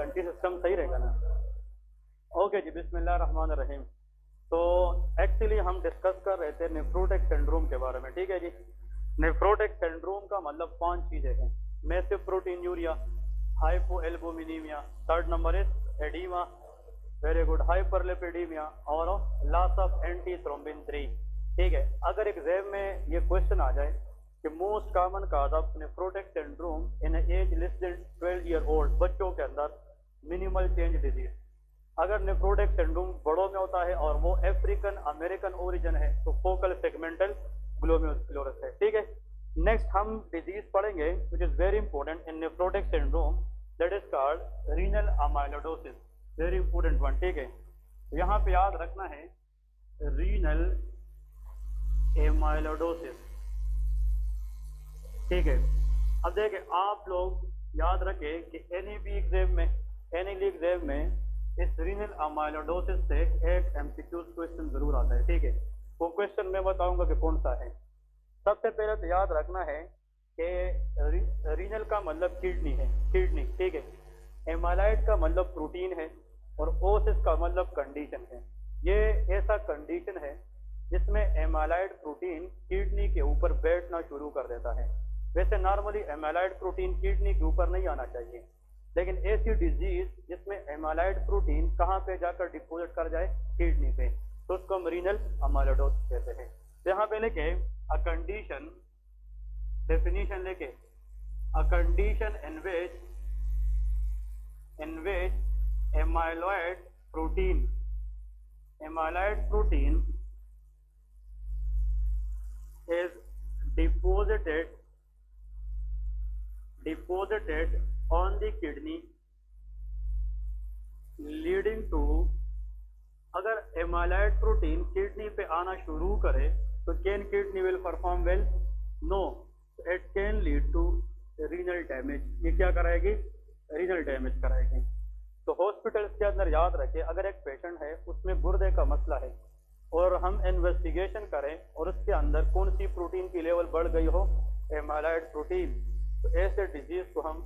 Anti system सही रहेगा ना? ओके जी, बिस्मिल्लाह रहमान रहीम। तो एक्चुअली हम डिस्कस कर रहे थे नेफ्रोटिक सिंड्रोम के बारे में, ठीक है जी। नेफ्रोटिक सिंड्रोम का मतलब 5 चीजें हैं। Massive proteinuria, hypoalbuminaemia, third number is oedema, very good, hyperlipidaemia और लॉस ऑफ एंटी थ्रोम्बिन 3। ठीक है, अगर एग्जाम में ये क्वेश्चन आ जाए कि most common cause of nephrotic syndrome in age less than 12 year old, बच्चों के अंदर मिनिमल चेंज डिजीज। अगर नेफ्रोटिक सिंड्रोम बड़ों में होता है और वो अफ्रीकन अमेरिकन ओरिजिन है तो फोकल सेगमेंटल ग्लोमेरुलस है। ठीक है, नेक्स्ट हम डिजीज पढ़ेंगे which is very important in nephrotic syndrome, that is called renal amyloidosis, very important one. ठीक है, यहाँ पे याद रखना है रीनल एमाइलोडोसिस। ठीक है, अब देखें आप लोग याद रखें कि एनी एग्जाम में इस रीनल अमाइलोडोसिस से एक एमसीक्यू क्वेश्चन जरूर आता है। ठीक है, वो क्वेश्चन मैं बताऊंगा कि कौन सा है। सबसे पहले तो याद रखना है कि रीनल का मतलब किडनी है, किडनी। ठीक है, एमाइलाइड का मतलब प्रोटीन है और ओसिस का मतलब कंडीशन है। ये ऐसा कंडीशन है जिसमें एमाइलाइड प्रोटीन किडनी के ऊपर बैठना शुरू कर देता है। वैसे नॉर्मली एमाइलाइड प्रोटीन किडनी के ऊपर नहीं आना चाहिए, लेकिन ऐसी डिजीज जिसमें एमाइलाइड प्रोटीन कहाँ पे जाकर डिपोजिट कर जाए, किडनी पे, तो उसको हम रीनल अमाइलोडोसिस कहते हैं। तो यहाँ पे लेके अ कंडीशन, डेफिनेशन लेके a condition in which amyloid protein is deposited on the kidney leading to, अगर एमाइलाइड प्रोटीन किडनी पे आना शुरू करे तो can kidney will perform well? No, it can lead to renal damage. ये क्या कराएगी? रीनल डैमेज कराएगी। तो हॉस्पिटल्स के अंदर याद रखें, अगर एक पेशेंट है उसमें गुर्दे का मसला है और हम इन्वेस्टिगेशन करें और उसके अंदर कौन सी प्रोटीन की लेवल बढ़ गई हो, एमाइलाइड प्रोटीन, तो ऐसे डिजीज को हम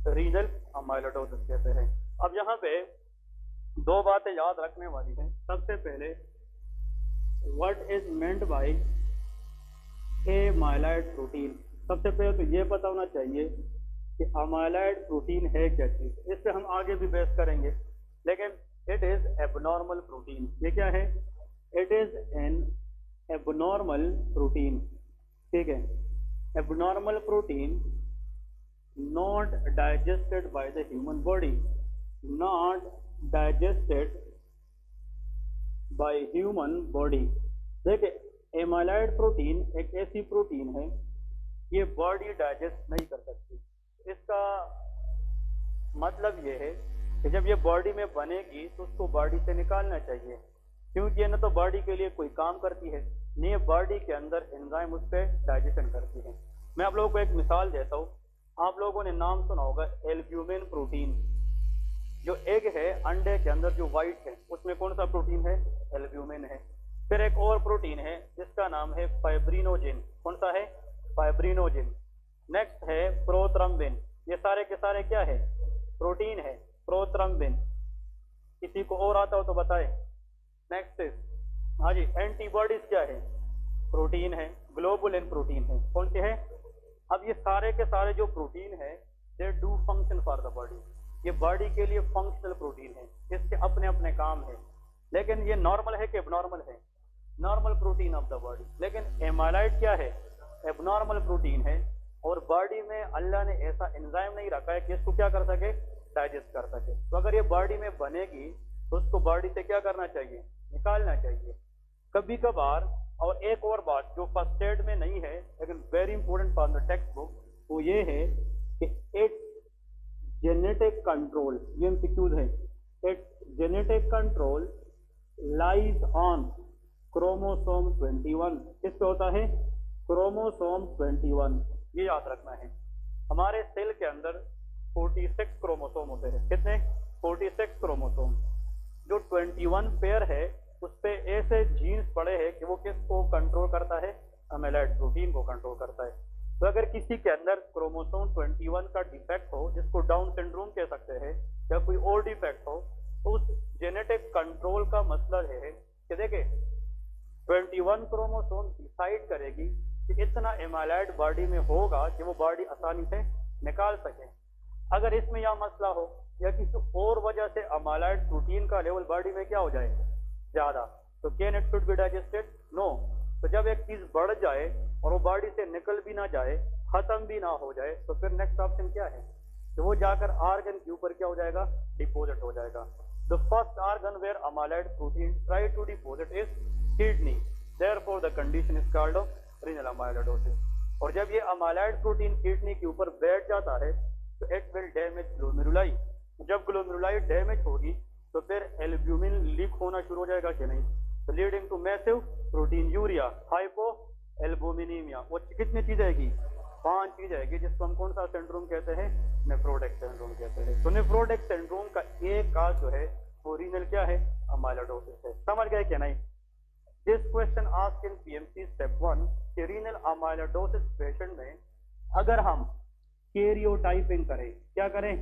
रीनल अमाइलोडोसिस कहते हैं। अब यहाँ पे दो बातें याद रखने वाली हैं। सबसे पहले what is meant by amyloid protein. सबसे पहले तो ये पता होना चाहिए कि अमाइलाइड प्रोटीन है क्या चीज। इस पे हम आगे भी बहस करेंगे, लेकिन इट इज एबनॉर्मल प्रोटीन। ये क्या है? It is an abnormal protein. ठीक है, abnormal protein not digested by the human body, not digested by human body. देखिए, एमाइलाइड प्रोटीन एक ऐसी प्रोटीन है ये बॉडी डाइजेस्ट नहीं कर सकती। इसका मतलब ये है कि जब ये बॉडी में बनेगी तो उसको बॉडी से निकालना चाहिए, क्योंकि ये न तो बॉडी के लिए कोई काम करती है, न ये बॉडी के अंदर एंजाइम उस पर डाइजेशन करती है। मैं आप लोगों को एक मिसाल देता हूँ। आप लोगों ने नाम सुना होगा एल्ब्यूमिन प्रोटीन। जो एग है, अंडे के अंदर जो व्हाइट है, उसमें कौन सा प्रोटीन है? एल्ब्यूमिन है। फिर एक और प्रोटीन है जिसका नाम है फाइब्रिनोजिन। कौन सा है? फाइब्रिनोजिन। नेक्स्ट है प्रोथ्रम्बिन। ये सारे के सारे क्या है? प्रोटीन है, प्रोथ्रम्बिन। किसी को और आता हो तो बताए। नेक्स्ट इज, हाँ जी, एंटीबॉडीज क्या है? प्रोटीन है, ग्लोबुलिन प्रोटीन है। कौन से है? अब ये सारे के सारे जो प्रोटीन है they do function for the body. ये बॉडी के लिए फंक्शनल प्रोटीन है, इसके अपने अपने काम है। लेकिन ये नॉर्मल है कि एबनॉर्मल है? Normal protein of the body. लेकिन एमाइलाइड क्या है? एबनॉर्मल प्रोटीन है, और बॉडी में अल्लाह ने ऐसा एंजाइम नहीं रखा है कि इसको क्या कर सके? डाइजेस्ट कर सके। तो अगर ये बॉडी में बनेगी तो उसको बॉडी से क्या करना चाहिए? निकालना चाहिए कभी कभार। और एक और बात जो फर्स्ट एड में नहीं है लेकिन very important for the text book, वो ये है कि इट जेनेटिक कंट्रोल, ये एमसीक्यूज है, it genetic control lies on chromosome 21। किस पे होता है? क्रोमोसोम 21। ये याद रखना है। हमारे सेल के अंदर 46 क्रोमोसोम होते हैं। कितने? 46 क्रोमोसोम। जो 21 पेयर है उस पे ऐसे जीन्स पड़े हैं कि वो किसको कंट्रोल करता है? अमाइलाइड प्रोटीन को कंट्रोल करता है। तो अगर किसी के अंदर क्रोमोसोम 21 का डिफेक्ट हो, जिसको डाउन सिंड्रोम कह सकते हैं, या कोई और डिफेक्ट हो, तो उस जेनेटिक कंट्रोल का मतलब है कि देखिए 21 क्रोमोसोम डिसाइड करेगी कि इतना एमाइलॉइड बॉडी में होगा कि वो बॉडी आसानी से निकाल सके। अगर इसमें यह मसला हो या किसी और वजह से एमाइलॉइड प्रोटीन का लेवल बॉडी में क्या हो जाए ज्यादा, तो can it should be digested? No. तो जब एक चीज बढ़ जाए और वो बॉडी से निकल भी ना जाए, खत्म भी ना हो जाए, तो फिर नेक्स्ट ऑप्शन क्या है? तो वो जाकर आर्गन के ऊपर क्या हो जाएगा? डिपोजिट हो जाएगा। The first organ where amyloid protein try to deposit is kidney, therefore the condition is called renal amyloidosis. और जब ये एमाइलॉइड प्रोटीन किडनी के ऊपर बैठ जाता है तो इट विल डैमेज ग्लोमेरुलाई। जब ग्लोमेरुलाई डैमेज होगी तो फिर एल्ब्यूमिन लीक होना शुरू हो जाएगा कि नहीं, तो leading to massive proteinuria, hypoalbuminaemia. वो कितनी चीज आएगी? 5 चीज आएगी, जिसको हम कौन सा सिंड्रोम कहते हैं? नेफ्रोटिक सिंड्रोम कहते हैं। तो नेफ्रोटिक सिंड्रोम का एक काज जो है वो रीनल क्या है? अमाइलोइडोसिस है। समझ गए क्या नहीं? This question asked in PMC step 1 कि रीनल अमाइलोइडोसिस पेशेंट में अगर हम कैरियोटाइपिंग करें, क्या करें?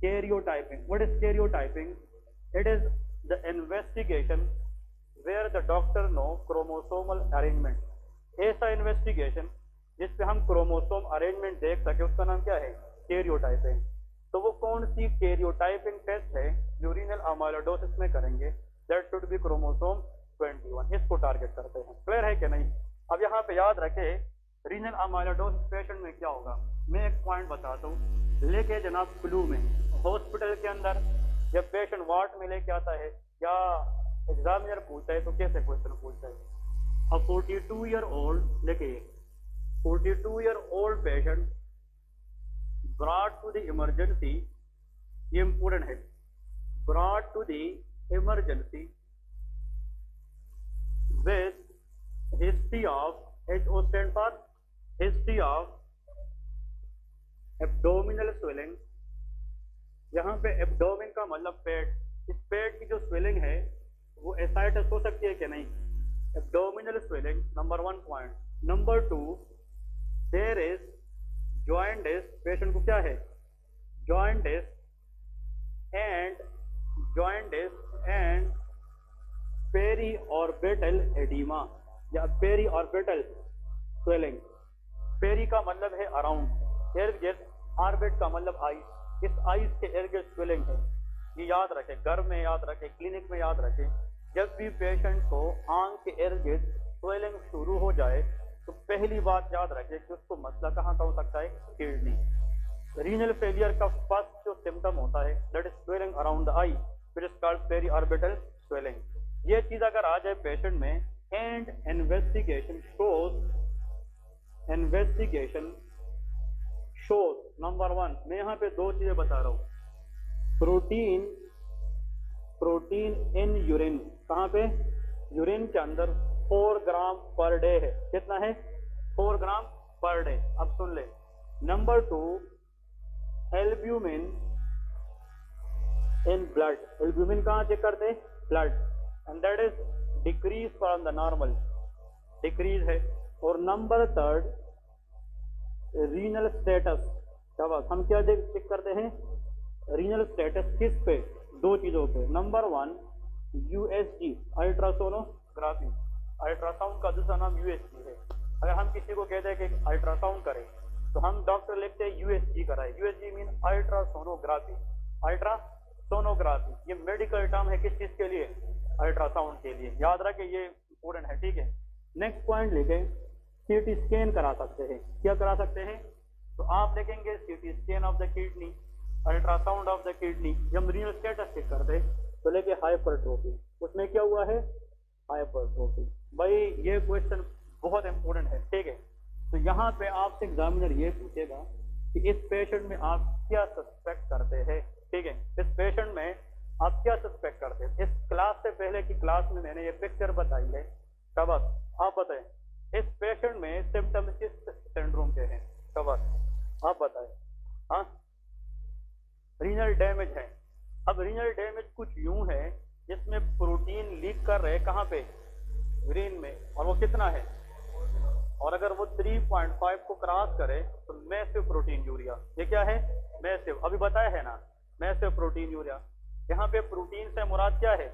Karyotyping. What is karyotyping? It is the investigation where the doctor know chromosomal arrangement. ऐसा इन्वेस्टिगेशन जिसपे हम क्रोमोसोम अरेंजमेंट देख सके, उसका नाम क्या है? कैरियोटाइपिंग। तो वो कौन सी कैरियोटाइपिंग टेस्ट है जो रीनल अमाइलोइडोसिस में करेंगे? That should be chromosome 21। इसको टारगेट करते हैं। क्लियर है कि नहीं? अब यहाँ पे याद रखे रीनल अमाइलोइडोसिस पेशेंट में क्या होगा। मैं एक पॉइंट बताता हूँ। लेके जनाब फ्लू में हॉस्पिटल के अंदर जब पेशेंट वार्ड में लेके आता है या एग्जामिनर पूछता है तो कैसे क्वेश्चन पूछता है? अ 42 ईयर ओल्ड, देखिए 42 year old patient brought to the emergency, ये इंपोर्टेंट है, brought to the emergency with history of, HO stand for history of abdominal swelling। यहाँ पे एब्डोमिन का मतलब पेट, इस पेट की जो स्वेलिंग है वो एसाइटिस हो सकती है कि नहीं? Abdominal swelling, number 1 point. Number 2, there is jaundice, patient को क्या है? Jaundice and peri orbital edema या पेरी ऑर्बिटल स्वेलिंग। पेरी का मतलब है अराउंड, इर्द गिर्द, ऑर्बिट का मतलब आइस। इस आइस के इर्द गिर्द स्वेलिंग है। ये याद रखें, घर में याद रखें, क्लिनिक में याद रखें। जब भी पेशेंट को आंख के इर्द गिर्द स्वेलिंग शुरू हो जाए तो पहली बात याद रखें कि उसको मसला कहाँ का हो सकता है? किडनी। रीनल फेलियर का फर्स्ट जो सिम्टम होता है that is swelling around the eye, which is called peri orbital swelling. ये चीज अगर आ जाए पेशेंट में एंड इन्वेस्टिगेशन शोज नंबर 1, मैं यहाँ पे 2 चीजें बता रहा हूँ। प्रोटीन इन यूरिन, कहाँ पे? यूरिन के अंदर 4 ग्राम पर डे है। कितना है? 4 ग्राम पर डे। अब सुन ले। Number 2, albumin in blood. Albumin कहाँ चेक करते? Blood, and that is decrease from the normal, decrease है। और नंबर 3, रीनल स्टेटस। तब हम क्या चेक करते हैं? रीनल स्टेटस किस पे? 2 चीजों पे। Number 1 USG, ultrasonography. अल्ट्रासाउंड का दूसरा नाम USG है। अगर हम किसी को कहते हैं कि अल्ट्रासाउंड करें तो हम डॉक्टर लिखते हैं USG कराए। USG mean ultrasonography. अल्ट्रासोनोग्राफी ये मेडिकल टर्म है किस चीज के लिए? अल्ट्रासाउंड के लिए। याद रखें, ये इंपोर्टेंट है, ठीक है। नेक्स्ट पॉइंट लिखे, CT स्कैन करा सकते हैं। क्या करा सकते हैं? तो आप लिखेंगे CT scan of the kidney, ultrasound of the kidney. जब रीनल स्टेटस चेक करते तो लेके हाइपरट्रोफी, उसमें क्या हुआ है? हाइपरट्रोफी। भाई ये क्वेश्चन बहुत इंपोर्टेंट है, ठीक है। तो यहाँ पे आपसे एग्जामिनर ये पूछेगा कि इस पेशेंट में आप क्या सस्पेक्ट करते हैं, ठीक है। इस पेशेंट में आप क्या सस्पेक्ट करते हैं? इस क्लास से पहले की क्लास में मैंने ये पिक्चर बताई है। कबस, आप बताएं इस पेशेंट में सिम्टम किस सिंड्रोम के हैं? कबस, आप बताएं। हाँ, रीनल डैमेज है। अब रीनल डैमेज कुछ यूं है जिसमें प्रोटीन लीक कर रहे, कहाँ पे? यूरिन में, और वो कितना है? और अगर वो 3.5 को क्रॉस करे तो मैसिव प्रोटीन यूरिया। ये क्या है? मैसिव। अभी बताया है ना, मैसिव प्रोटीन यूरिया। यहाँ पे प्रोटीन से मुराद क्या है?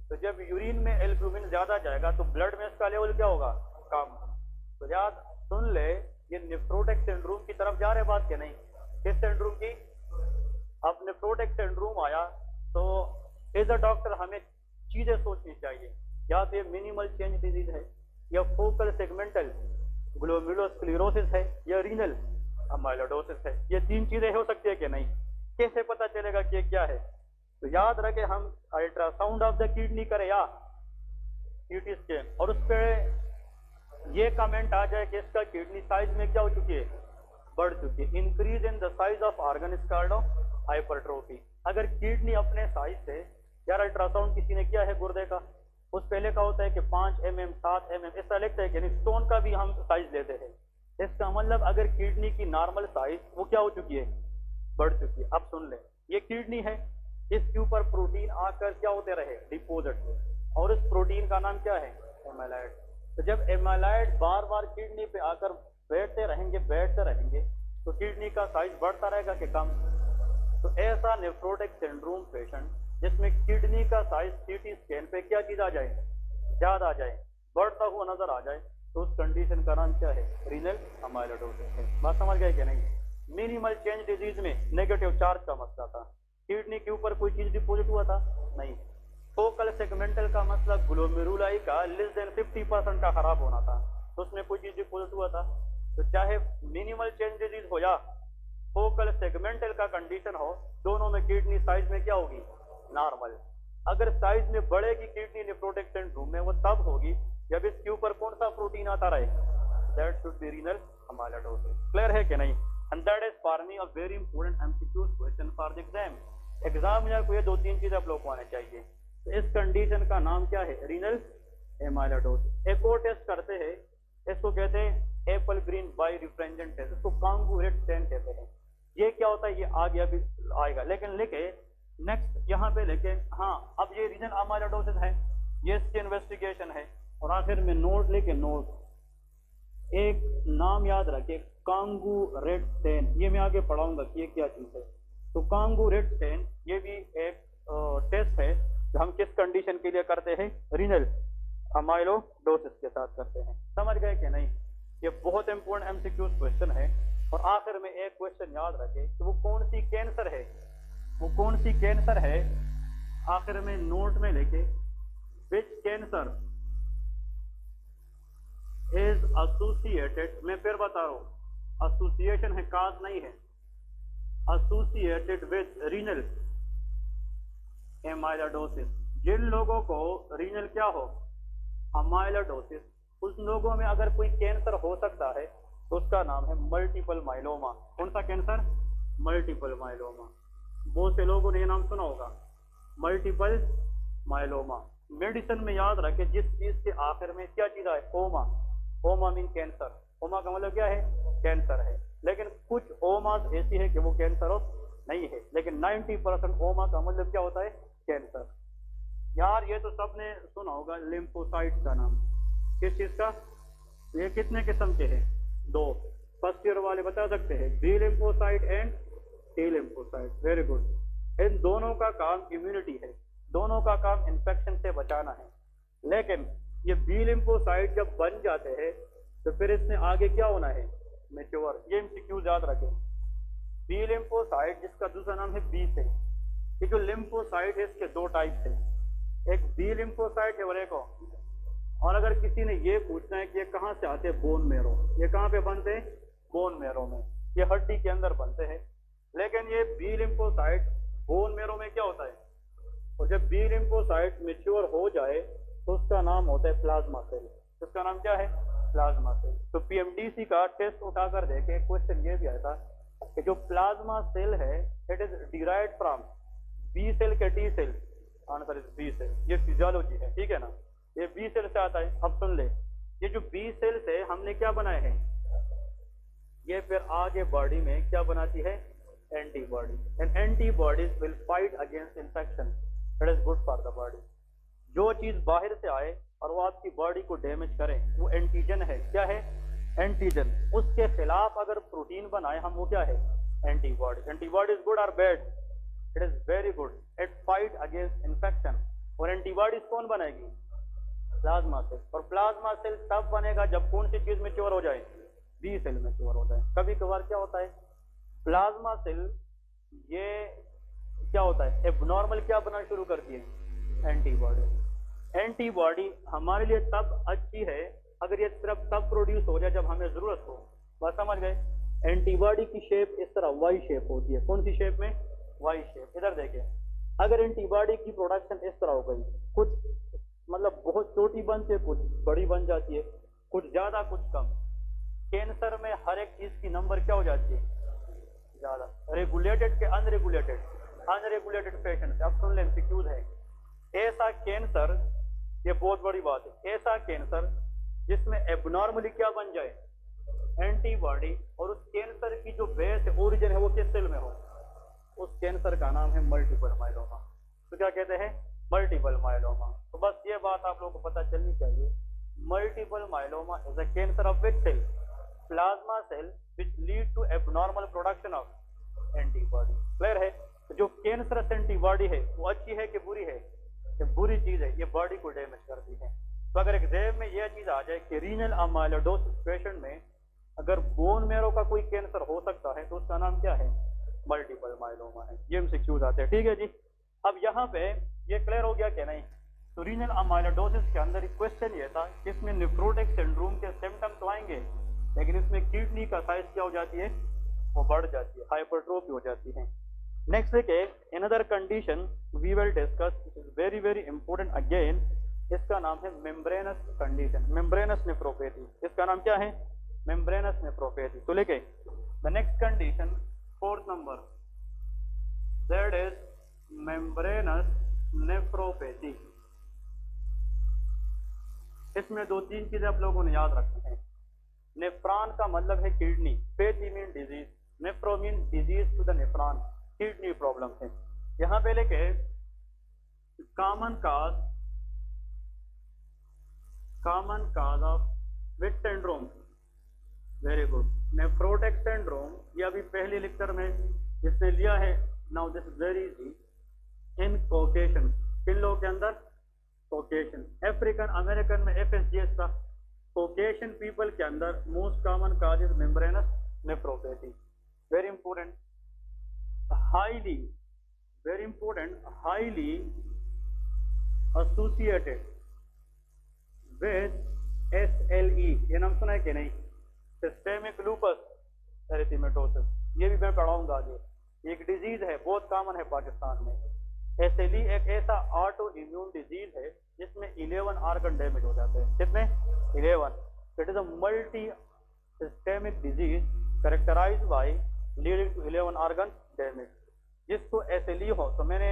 तो जब यूरिन में एल्ब्यूमिन ज्यादा जाएगा तो ब्लड में इसका लेवल क्या होगा? कम। तो याद सुन ले, ये नेफ्रोटिक सिंड्रोम की तरफ जा रहे बात के नहीं? किस सिंड्रोम की? अब नेफ्रोटिक सिंड्रोम आया तो एज अ डॉक्टर हमें चीजें सोचनी चाहिए, या तो ये मिनिमल चेंज डिजीज है, या फोकल सेगमेंटल ग्लोमेरुलोस्क्लेरोसिस है, या रीनल अमाइलोइडोसिस है। ये तीन चीजें हो सकती है कि नहीं? कैसे पता चलेगा कि क्या है? तो याद रखे, हम अल्ट्रासाउंड ऑफ द किडनी करें या सीटी स्कैन, और उस पर ये कमेंट आ जाए कि इसका किडनी साइज में क्या हो चुकी है? बढ़ चुकी है। Increase in the size of organ is called hypertrophy. अगर किडनी अपने साइज से, यार अल्ट्रासाउंड किसी ने किया है गुर्दे का, उस पे लिखा होता है कि 5 mm 7 mm, ऐसा लिखता है कि नहीं? स्टोन का भी हम साइज लेते हैं। इसका मतलब अगर किडनी की नॉर्मल साइज वो क्या हो चुकी है? बढ़ चुकी है। अब सुन ले, ये किडनी है, इसके ऊपर प्रोटीन आकर क्या होते रहे? डिपोजिट, और इस प्रोटीन का नाम क्या है? एमाइलाइड। तो जब एमाइलाइड बार बार किडनी पे आकर बैठते रहेंगे तो किडनी का साइज बढ़ता रहेगा कि कम? तो ऐसा नेफ्रोटिक सिंड्रोम पेशेंट जिसमें किडनी का साइज सीटी स्कैन पे क्या चीज आ जाए? ज्यादा आ जाए, बढ़ता हुआ नजर आ जाए, तो उस कंडीशन का नाम क्या है? रीनल अमाइलोइडोसिस है। बात समझ गए कि नहीं? मिनिमल चेंज डिजीज में नेगेटिव चार्ज का मसला था, किडनी के ऊपर कोई चीज डिपोजिट हुआ था? नहीं। फोकल सेगमेंटल का मसला ग्लोमेरुलाई का लेस देन 50% का खराब होना था, तो उसमें कोई चीज डिपोजिट हुआ था? तो चाहे मिनिमल चेंज डिजीज हो या फोकल सेगमेंटल का कंडीशन हो, दोनों में किडनी साइज में क्या होगी? नॉर्मल। अगर साइज में बढ़ेगी किडनी नेफ्रोटिक सिंड्रोम में, वो तब होगी जब इसके ऊपर कौन सा प्रोटीन आता रहे? That should be renal amyloidosis. Clear है कि नहीं? And that is for me a very important MCQ question for the exam. Exam में आपको ये दो तीन चीजें आप लोग को आने चाहिए। तो इस कंडीशन का नाम क्या है? Renal amyloidosis. एक और टेस्ट करते हैं, इसको कहते हैं एप्पल ग्रीन बाई रिफ्रेंजेंट टेस्ट, इसको कांगू रेट 10 कहते हैं। ये क्या होता है? ये आगे अभी आएगा, लेकिन लिखे नेक्स्ट यहाँ पे लेके, हाँ अब ये रीनल अमाइलोइडोसिस है, ये इसकी इन्वेस्टिगेशन है, और आखिर में नोट लेके नोट एक नाम याद रखे, कांगू रेट 10। ये मैं आगे पढ़ाऊंगा कि ये क्या चीज है। तो कांगू रेट 10 ये भी एक टेस्ट है जो हम किस कंडीशन के लिए करते हैं? रीनल अमाइलोइडोसिस के साथ करते हैं। समझ गए कि नहीं? ये बहुत इंपॉर्टेंट एमसीक्यू क्वेश्चन है। और आखिर में एक क्वेश्चन याद रखे कि वो कौन सी कैंसर है, वो कौन सी कैंसर है, आखिर में नोट में लेके विच कैंसर इज एसोसिएटेड, मैं फिर बता रहा हूं, एसोसिएशन है, काज नहीं है, एसोसिएटेड विद रीनल एमाइलोइडोसिस। जिन लोगों को रीनल क्या हो? अमाइलोइडोसिस, उस लोगों में अगर कोई कैंसर हो सकता है तो उसका नाम है मल्टीपल माइलोमा। कौन सा कैंसर? Multiple myeloma. बहुत से लोगों ने ये नाम सुना होगा, मल्टीपल माइलोमा। मेडिसिन में याद रखे, जिस चीज के आखिर में क्या चीज आए? ओमा। ओमा मीन कैंसर। ओमा का मतलब क्या है? कैंसर है। लेकिन कुछ ओमास ऐसी है कि वो कैंसर हो नहीं है, लेकिन 90% ओमा का मतलब क्या होता है? कैंसर। यार ये तो सबने सुना होगा लिम्फोसाइट का नाम। किस चीज का? ये कितने किस्म के हैं? दो। फर्स्ट ईयर वाले बता सकते हैं, B lymphocyte and T lymphocyte. Very good. इन दोनों का काम इम्यूनिटी है, दोनों का काम इन्फेक्शन से बचाना है। लेकिन ये बी लिम्फोसाइट जब बन जाते हैं तो फिर इसमें आगे क्या होना है? मैच्योर। ये एमसीक्यू याद रखें। बी लिम्फोसाइट जिसका दूसरा नाम है बी सेल। ये जो लिम्फोसाइट है इसके दो टाइप्स है, एक बी लिम्फोसाइट है और एक और अगर किसी ने ये पूछना है कि ये कहाँ से आते हैं? Bone marrow. ये कहाँ पे बनते हैं? बोन मैरो में। ये हड्डी के अंदर बनते हैं। लेकिन ये बी लिम्फोसाइट बोन मैरो में क्या होता है? और जब बी लिम्फोसाइट मैच्योर हो जाए तो उसका नाम होता है प्लाज्मा सेल। उसका नाम क्या है? Plasma cell. तो पीएमडीसी का टेस्ट उठाकर देखे, क्वेश्चन ये भी आया था कि जो प्लाज्मा सेल है it is derived from B cell के T cell. Answer is B cell. ये फिजियोलॉजी है, ठीक है ना? ये बी सेल से आता है। अब सुन ले, ये जो बी सेल से हमने क्या बनाए हैं, ये फिर आगे बॉडी में क्या बनाती है? Antibody. And antibodies will fight against infection. It is good for the body. जो चीज बाहर से आए और वो आपकी बॉडी को डैमेज करे वो एंटीजन है। क्या है? एंटीजन। उसके खिलाफ अगर प्रोटीन बनाए हम, वो क्या है? एंटीबॉडी। एंटीबॉडी इज गुड और bad? It is very good, it fight against infection. और एंटीबॉडीज कौन बनाएगी? Plasma cell. और प्लाज्मा सेल तब बनेगा जब कौन सी चीज मैच्योर हो जाए? बी सेल मैच्योर हो जाए। कभी कभार क्या होता है, प्लाज्मा सेल ये क्या होता है, एबनॉर्मल क्या बनाना शुरू करती है? एंटीबॉडी। एंटीबॉडी हमारे लिए तब अच्छी है अगर ये सिर्फ तब प्रोड्यूस हो जाए जब हमें जरूरत हो। बात समझ गए? एंटीबॉडी की शेप इस तरह वाई शेप होती है। कौन सी शेप में? Y shape. इधर देखें, अगर एंटीबॉडी की प्रोडक्शन इस तरह हो गई, कुछ मतलब बहुत छोटी बनती है, कुछ बड़ी बन जाती है, कुछ ज्यादा कुछ कम। कैंसर में हर एक चीज की नंबर क्या हो जाती है? ज्यादा। रेगुलेटेड के अनरेगुलेटेड, अनरेगुलेटेड फैशन से। अब सुन लें, एमसीक्यूज है। ऐसा कैंसर, ये बहुत बड़ी बात है, ऐसा कैंसर जिसमें एबनॉर्मली क्या बन जाए? एंटीबॉडी, और उस कैंसर की जो बेस है, ओरिजिन है, वो किस सेल में हो? उस कैंसर का नाम है मल्टीपल माइलोमा। तो क्या कहते हैं? Multiple myeloma. तो बस ये बात आप लोगों को पता चलनी चाहिए, multiple myeloma is a cancer of which cell? Plasma cell, which lead to abnormal production of antibody. Clear है? तो जो कैंसरस एंटीबॉडी है वो अच्छी है कि बुरी है? कि बुरी चीज है, ये बॉडी को डैमेज करती है। तो अगर एग्जाम में यह चीज आ जाए कि रीनल अमाइलोइडोसिस पेशेंट में अगर बोन मैरो का कोई कैंसर हो सकता है तो उसका नाम क्या है? मल्टीपल माइलोमा है। ये एमसीक्यूज आते हैं। ठीक है जी। अब यहाँ पे ये क्लियर हो गया कि नहीं? तो रीनल अमाइलोइडोसिस के अंदर क्वेश्चन ये था कि इसमें नेफ्रोटिक सिंड्रोम के सिम्टम तो आएंगे, लेकिन इसमें किडनी का साइज क्या हो जाती है? वो बढ़ जाती है, हाइपरट्रोफी हो जाती है। नेक्स्ट देखिए, another condition we will discuss, very very important again, इसका नाम है मेम्ब्रेनस कंडीशन, मेम्ब्रेनस नेफ्रोपैथी। इसका नाम क्या है? Membranous nephropathy. तो लेके the next condition, fourth number, that is membranous nephropathy. इसमें दो तीन चीजें आप लोगों ने याद रखनी है। नेफ्रॉन का मतलब है kidney, pathy mean disease, nephro mean disease to the nephron, kidney problem है। यहां पे लेके common cause of which syndrome? Very good, nephrotic syndrome. ये अभी पहले लेक्चर में जिसने लिया है, now this is very easy, in Caucasian. किन लोगों के अंदर? कॉकेशन। अफ्रीकन अमेरिकन में FSGS था। कॉकेशन पीपल के अंदर most common cause is membranous nephropathy. Very important, highly, very important, highly associated with SLE। ये नाम सुना है कि नहीं? Systemic lupus erythematosus. ये भी मैं पढ़ाऊंगा आगे। एक डिजीज है, बहुत कॉमन है पाकिस्तान में। SLE एक ऐसा ऑटो इम्यून डिजीज है जिसमें 11 ऑर्गन डैमेज हो जाते हैं। कितने? 11। It is a multi systemic disease characterized by leading to 11 organ damage. जिसको SLE हो, तो मैंने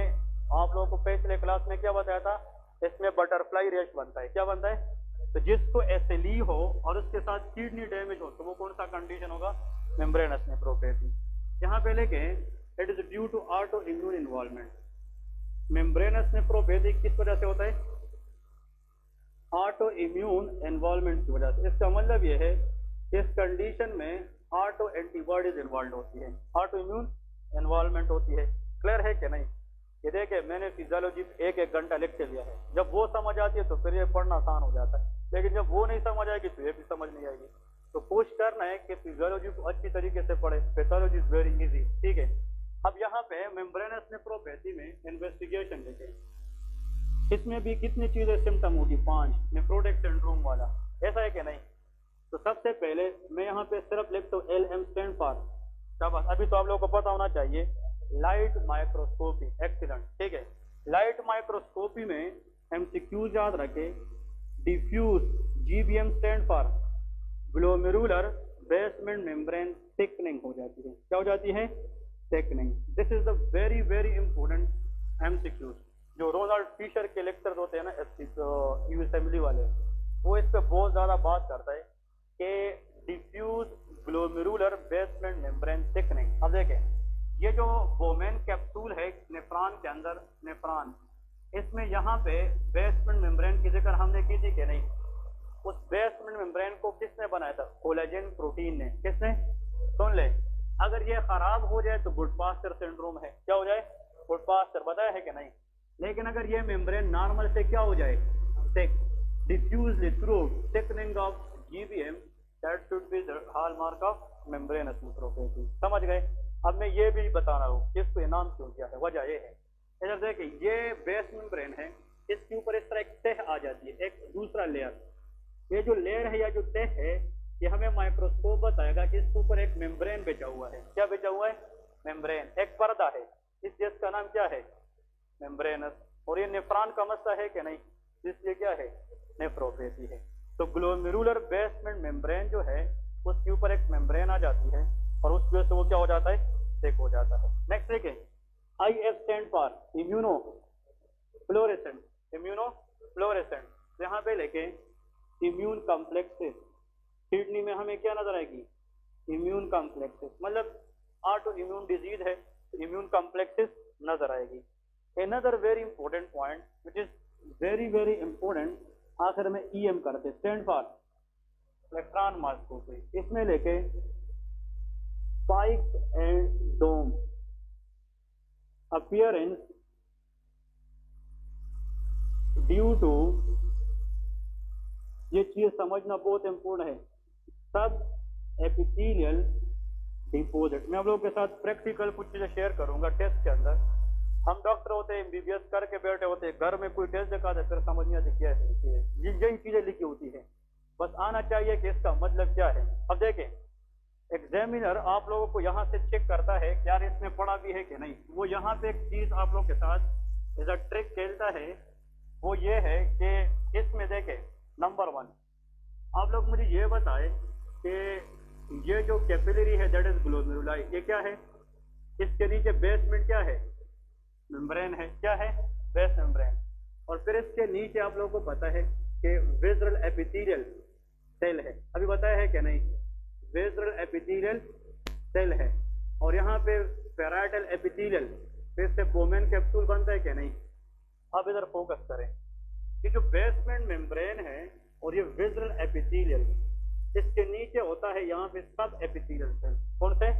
आप लोगों को पिछले क्लास में क्या बताया था? इसमें बटरफ्लाई रेश बनता है। क्या बनता है? तो जिसको SLE हो और उसके साथ किडनी डैमेज हो तो वो कौन सा कंडीशन होगा? Membranous nephropathy. यहाँ पे लेके it is due to auto immune involvement. Membranous nephropathy किस वजह से होता है? ऑटो इम्यून इन्वॉल्वमेंट की वजह से। इसका मतलब ये है कि इस कंडीशन में ऑटो एंटीबॉडीज इन्वॉल्व होती है, ऑटो इम्यून इन्वॉल्वमेंट होती है। क्लियर है कि नहीं? ये देखे, मैंने फिजियोलॉजी एक घंटा लेक्चर लिया है। जब वो समझ आती है तो फिर ये पढ़ना आसान हो जाता है, लेकिन जब वो नहीं समझ आएगी तो ये भी समझ नहीं आएगी। तो कोशिश करना है कि फिजियोलॉजी को अच्छी तरीके से पढ़े। Pathology is very easy. ठीक है। अब यहाँ पे मेम्ब्रेनस नेफ्रोपैथी में इन्वेस्टिगेशन देखें। इसमें भी कितनी चीजें सिम्टम होगी? 5। नेफ्रोटिक सिंड्रोम वाला, ऐसा है कि नहीं? तो सबसे पहले मैं यहाँ पे सिर्फ लिखता हूँ LM स्टैंड फॉर, शाबाश। अभी तो आप लोगों को पता होना चाहिए, लाइट माइक्रोस्कोपी। एक्सीलेंट। ठीक है। लाइट माइक्रोस्कोपी में MCQ याद रखे, diffuse, GBM stand for glomerular basement membrane thickening हो जाती है। क्या हो जाती है? Thickening. This is the very very important MCQ। जो रोनाल्ड फिशर के लेक्चर होते हैं ना असेंबली वाले, वो इस पे बहुत ज्यादा बात करता है कि diffuse glomerular basement membrane thickening. अब देखें, ये जो बोमेन कैप्सूल है नेफ्रॉन के अंदर, नेफ्रॉन, इसमें यहाँ पे बेसमेंट मेम्ब्रेन की जिक्र हमने की थी कि नहीं? उस बेसमेंट मेम्ब्रेन को किसने बनाया था? कोलेजन प्रोटीन ने। किसने? सुन ले, अगर ये खराब हो जाए तो गुडपास्टर सिंड्रोम है। क्या हो जाए? फूड पास्चर बताया है कि नहीं। लेकिन अगर ये मेम्ब्रेन नॉर्मल से क्या हो जाए, thick, डिफ्यूजली through thickening of GBM, that should be the hallmark of membranous nephropathy. समझ गए। अब मैं ये भी बता रहा हूँ इसको ये नाम क्यों दिया है, वजह ये है, इधर देखिए ये बेस मेम्ब्रेन है, इसके ऊपर इस तरह एक तह आ जाती है, एक दूसरा लेयर। ये जो लेयर है या जो तह है, ये हमें माइक्रोस्कोप बताएगा कि इसके ऊपर एक मेम्ब्रेन बिछा हुआ है। क्या बिछा हुआ है? मेम्ब्रेन, एक पर्दा है, इस चीज का नाम क्या है? मेम्ब्रेनस। और ये नेफ्रॉन का मसला है कि नहीं, इसलिए क्या है? नेफ्रोपैथी है। तो ग्लोमेरुलर बेसमेंट मेम्ब्रेन जो है उसके ऊपर एक मेम्ब्रेन आ जाती है और उस वजह से वो क्या हो जाता है? थिक हो जाता है। नेक्स्ट देखें, IF stand for immuno fluorescent, immuno fluorescent. यहाँ पे लेके इम्यून कॉम्प्लेक्सेस, किडनी में हमें क्या नजर आएगी? इम्यून कॉम्प्लेक्सेस, मतलब ऑटो इम्यून डिजीज है तो इम्यून कॉम्प्लेक्सेस नजर आएगी। Another very important point which is very very important, आखिर में EM करते, स्टैंड फॉर इलेक्ट्रॉन माइक्रोस्कोपी। इसमें लेके spike and dome appearance due to, ये चीज समझना बहुत इंपॉर्टेंट है, सब एपिथेलियल डिपॉजिट। मैं आप लोगों के साथ प्रैक्टिकल कुछ चीजें शेयर करूंगा टेस्ट के अंदर। हम डॉक्टर होते हैं, MBBS करके बैठे होते हैं, घर में कोई टेस्ट दिखा दे फिर समझ नहीं आती क्या है, यही चीजें लिखी होती है, बस आना चाहिए कि इसका मतलब क्या है। अब देखें, एग्जामिनर आप लोगों को यहाँ से चेक करता है कि यार इसमें पढ़ा भी है कि नहीं। वो यहाँ पे एक चीज आप लोग के साथ एज अ ट्रिक खेलता है, वो ये है कि इसमें देखें, नंबर 1 आप लोग मुझे ये बताएं कि ये जो कैपिलरी है दैट इज ग्लोमेरुलाई, ये क्या है? इसके नीचे बेसमेंट क्या है? मेम्ब्रेन है। क्या है? Base membrane. और फिर इसके नीचे आप लोगों को पता है कि विज़रल एपिथेलियल सेल है, अभी बताया है कि नहीं? विज़रल एपिथेलियल सेल है। और यहाँ पे पैराइटल एपिथेलियल, फिर से बोमेन कैप्सूल बनता है कि नहीं? अब इधर फोकस करें, ये जो बेसमेंट मेम्ब्रेन है और ये विज़रल एपिथेलियल, इसके नीचे होता है यहाँ पे सब एपिथेलियल सेल। कौन से?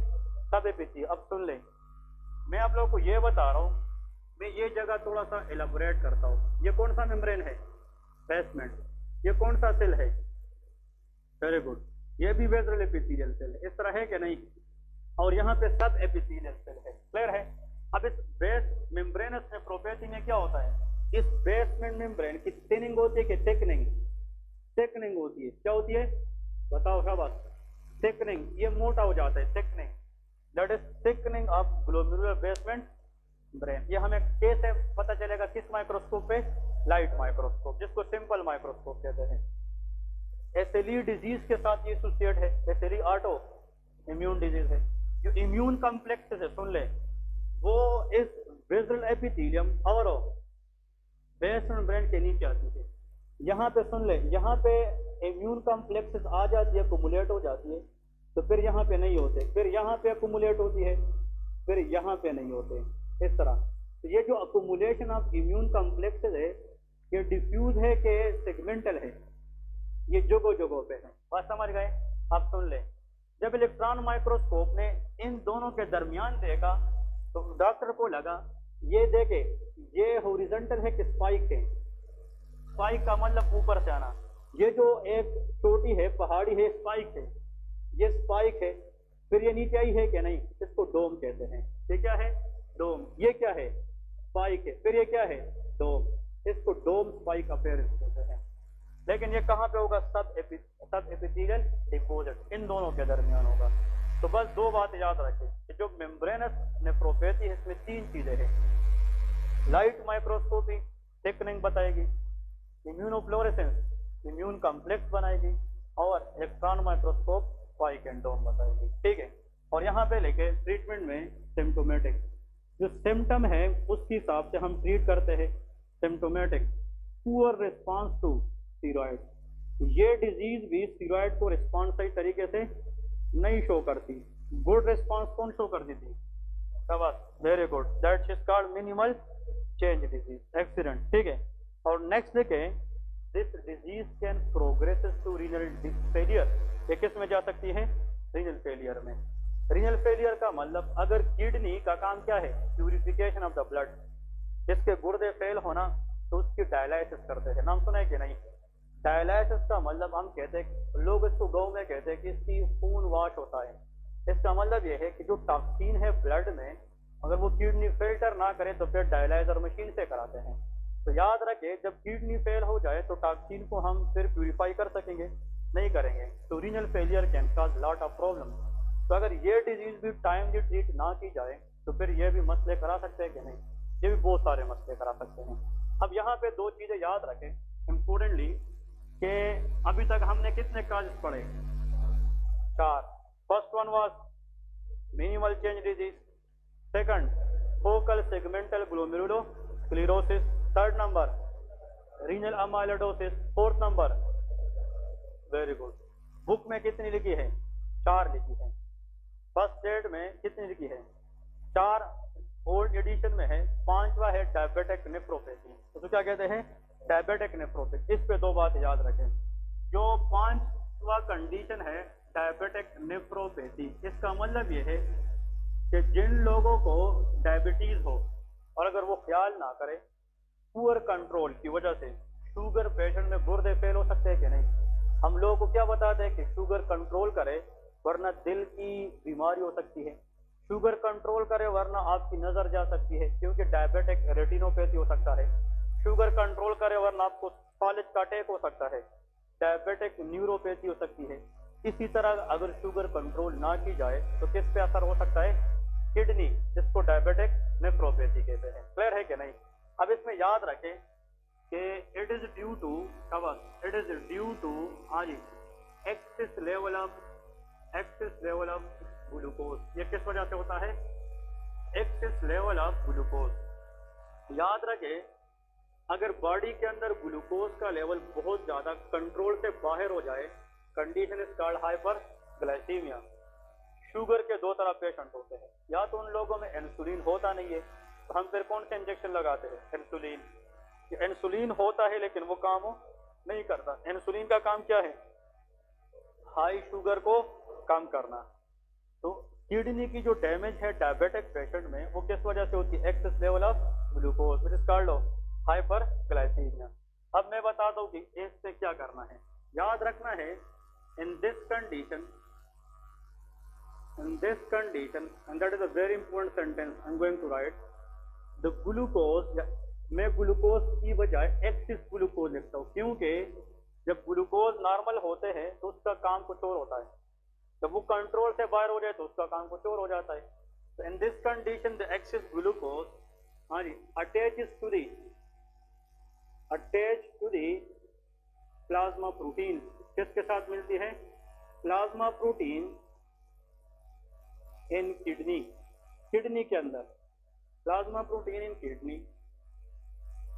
सब एपिथेलियल। अब सुन लें, मैं आप लोगों को ये बता रहा हूँ, मैं ये जगह थोड़ा सा एलाबोरेट करता हूँ। ये कौन सा मेम्ब्रेन है? बेसमेंट। ये कौन सा सेल है? वेरी गुड, ये भी विज़रल एपिथेलियल सेल है। इस तरह है कि नहीं? और यहाँ पे सब एपिथेलियल सेल है। क्लियर है? अब इस बेस मेम्ब्रेनस नेफ्रोपैथी में क्या होता है? इस बेसमेंट मेम्ब्रेन की थिनिंग होती है कि थिकनिंग? थिकनिंग होती है। क्या होती है? बताओ शाबाश, थिकनिंग। ये मोटा हो जाता है, thickening, that is thickening of glomerular basement membrane. ये हमें कैसे पता चलेगा? किस माइक्रोस्कोप पे? लाइट माइक्रोस्कोप, जिसको सिंपल माइक्रोस्कोप कहते हैं। SLE डिजीज के साथ ये एसोसिएट है। SLE ऑटो इम्यून डिजीज है। जो इम्यून कॉम्प्लेक्सेस है, सुन ले, वो इस विज़रल एपिथेलियम और बेस मेम्ब्रेन के नीचे आती है। यहाँ पे सुन ले, यहाँ पे इम्यून कॉम्प्लेक्सेस आ जाती है, अकुमुलेट हो जाती है, तो फिर यहाँ पे नहीं होते, फिर यहाँ पे अकुमुलेट होती है, फिर यहाँ पे नहीं होते, इस तरह। तो ये जो अकुमुलेशन ऑफ इम्यून कॉम्प्लेक्सेस है, ये डिफ्यूज है कि सेगमेंटल है? ये जगह जगह पे है। बात समझ गए? आप सुन ले, जब इलेक्ट्रॉन माइक्रोस्कोप ने इन दोनों के दरमियान देखा तो डॉक्टर को लगा, ये देखे, ये हॉरिजॉन्टल है कि स्पाइक है? स्पाइक का मतलब ऊपर से आना। ये जो एक चोटी है, पहाड़ी है, स्पाइक है, ये स्पाइक है। फिर ये नीचे आई है कि नहीं? इसको डोम कहते हैं। ये क्या है? डोम। ये क्या है? स्पाइक है। फिर ये क्या है? डोम। इसको डोम स्पाइक अपीयरेंस कहते हैं। लेकिन ये कहाँ पे होगा? सब एपिथेलियल डिपॉजिट, इन दोनों के दरमियान होगा। तो बस दो बात याद रखें कि जो मेम्ब्रेनस नेफ्रोपैथी है, इसमें 3 चीजें हैं। लाइट माइक्रोस्कोपी थिकनिंग बताएगी, इम्यूनोफ्लोरेसेंस इम्यून कॉम्प्लेक्स बनाएगी, और इलेक्ट्रॉन माइक्रोस्कोप स्पाइक एंड डोम बताएगी। ठीक है? और यहाँ पे लेके ट्रीटमेंट में सिम्टोमेटिक, जो सिम्टम है उसके हिसाब से हम ट्रीट करते हैं। Symptomatic, poor response to steroid. ये डिजीज भी स्टीरॉयड को रिस्पॉन्स सही तरीके से नहीं शो करती। गुड रिस्पॉन्स कौन शो करती थी? शाबाश, very good, that is called minimal change disease, accident. ठीक है? और नेक्स्ट देखें, this disease can progress to renal failure. ये किस में जा सकती है? रीनल फेलियर में। रीनल फेलियर का मतलब अगर किडनी का काम क्या है, प्यूरिफिकेशन ऑफ द ब्लड, जिसके गुर्दे फेल होना तो उसकी डायलिसिस करते हैं, नाम सुना है कि नहीं? डायलिसिस का मतलब हम कहते हैं, लोग इसको गाँव में कहते हैं कि इसकी खून वाश होता है। इसका मतलब यह है कि जो टॉक्सिन है ब्लड में, अगर वो किडनी फिल्टर ना करे तो फिर डायलाइजर मशीन से कराते हैं। तो याद रखें, जब किडनी फेल हो जाए तो टॉक्सिन को हम फिर प्यूरिफाई कर सकेंगे? नहीं करेंगे। तो renal failure can cause lot of problem. तो अगर ये डिजीज भी टाइमली ट्रीट ना की जाए तो फिर ये भी मसले करा सकते हैं कि नहीं? ये भी बहुत सारे मसले करा सकते हैं। अब यहाँ पे दो चीजें याद रखें इम्पोर्टेंटली, कि अभी तक हमने कितने काज पढ़े? 4। First one was minimal change disease, second focal segmental glomerulosclerosis, third number renal amyloidosis, fourth number, very good. Book में कितनी लिखी है? 4 लिखी है। फर्स्ट एड में कितनी लिखी है? 4। ओल्ड एडिशन में है 5वां है डायबिटिक नेफ्रोपैथी। उसको क्या कहते हैं? Diabetic nephropathy. इस पे दो बात याद रखें। जो 5वां कंडीशन है डायबिटिक नेफ्रोपैथी, इसका मतलब ये है कि जिन लोगों को डायबिटीज हो और अगर वो ख्याल ना करे, पुअर कंट्रोल की वजह से शुगर पेशेंट में गुर्दे फेल हो सकते हैं कि नहीं? हम लोगों को क्या बताते हैं कि शुगर कंट्रोल करे वरना दिल की बीमारी हो सकती है, शुगर कंट्रोल करे वरना आपकी नजर जा सकती है क्योंकि डायबिटिक रेटिनोपैथी हो सकता है, शुगर कंट्रोल करे वरना आपको फालिज का अटैक हो सकता है, डायबिटिक न्यूरोपैथी हो सकती है। इसी तरह अगर शुगर कंट्रोल ना की जाए तो किस पे असर हो सकता है? किडनी, जिसको डायबिटिक नेफ्रोपैथी कहते हैं। क्लियर है कि नहीं? अब इसमें याद रखें कि it is due to excess level of glucose. ये किस वजह से होता है? Excess level of glucose. याद रखें, अगर बॉडी के अंदर ग्लूकोज का लेवल बहुत ज्यादा कंट्रोल से बाहर हो जाए, condition is called hyperglycaemia. Sugar के दो तरह पेशेंट होते हैं, या तो उन लोगों में इंसुलिन होता नहीं है तो हम फिर कौन से इंजेक्शन लगाते हैं? इंसुलिन। इंसुलिन होता है लेकिन वो काम नहीं करता। इंसुलिन का काम क्या है? हाई शुगर को कम करना। तो किडनी की जो डैमेज है डायबिटिक पेशेंट में वो किस वजह से होती है? Excess level of glucose, which is called hyperglycaemia. अब मैं बता दूं कि इससे क्या करना है। याद रखना है, इन this condition and that is a very important sentence I'm going to write, the glucose, मैं ग्लूकोज की बजाय एक्सेस ग्लूकोज लिखता हूँ क्योंकि जब ग्लूकोज नॉर्मल होते हैं तो उसका काम कुछ और होता है, जब वो कंट्रोल से बाहर हो जाए तो उसका काम कुछ और हो जाता है। तो in this condition the excess glucose, हाँ जी, attach to the plasma protein. किसके साथ मिलती है? प्लाज्मा प्रोटीन इन किडनी के अंदर, plasma protein in kidney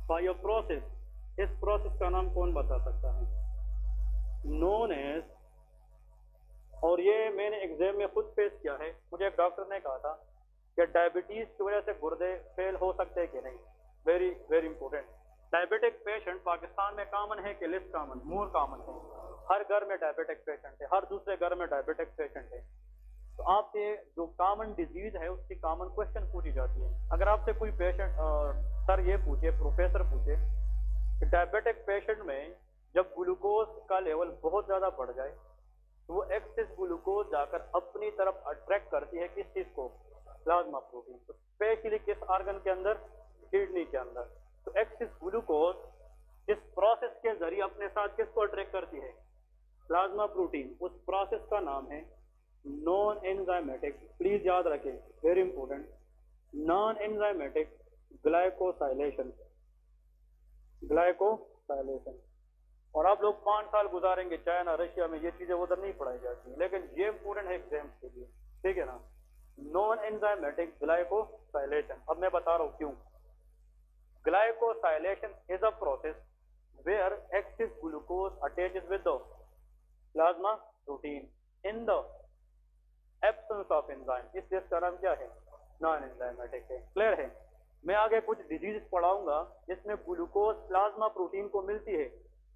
by a process. इस प्रोसेस का नाम कौन बता सकता है? नोन एज, और ये मैंने एग्जाम में खुद फेस किया है। मुझे एक डॉक्टर ने कहा था कि डायबिटीज की वजह से गुर्दे फेल हो सकते हैं कि नहीं। Very very important. Diabetic patient Pakistan में कॉमन है कि लेस कॉमन? मोर कॉमन है। हर घर में डायबिटिक पेशेंट है, हर दूसरे घर में डायबिटिक पेशेंट है। तो आपसे जो कॉमन डिजीज है उसकी कॉमन क्वेश्चन पूछी जाती है। अगर आपसे कोई पेशेंट सर ये पूछे, प्रोफेसर पूछे कि डायबिटिक पेशेंट में जब ग्लूकोज का लेवल बहुत ज्यादा बढ़ जाए तो वो एक्सेस ग्लूकोज जाकर अपनी तरफ अट्रैक्ट करती है, किस चीज को? Plasma protein. तो स्पेशली किस ऑर्गन के अंदर? किडनी के अंदर। तो एक्सेस ग्लूकोज इस प्रोसेस के जरिए अपने साथ किसको अट्रैक्ट करती है? Plasma protein. उस प्रोसेस का नाम है नॉन एंजाइमेटिक, प्लीज याद रखें, very important, non enzymatic glycosylation. और आप लोग 5 साल गुजारेंगे चाइना रशिया में, ये चीजें उधर नहीं पढ़ाई जाती है, लेकिन ये इंपॉर्टेंट है एग्जाम्स के लिए, ठीक है ना? Non enzymatic glycosylation. अब मैं बता रहा हूं क्यों। Glycosylation is a process where excess glucose attaches with the plasma protein in the absence of enzyme. इस का नाम क्या है? नॉन एंजाइमेटिक है। क्लियर है? मैं आगे कुछ डिजीज पढ़ाऊंगा जिसमें ग्लूकोज प्लाज्मा प्रोटीन को मिलती है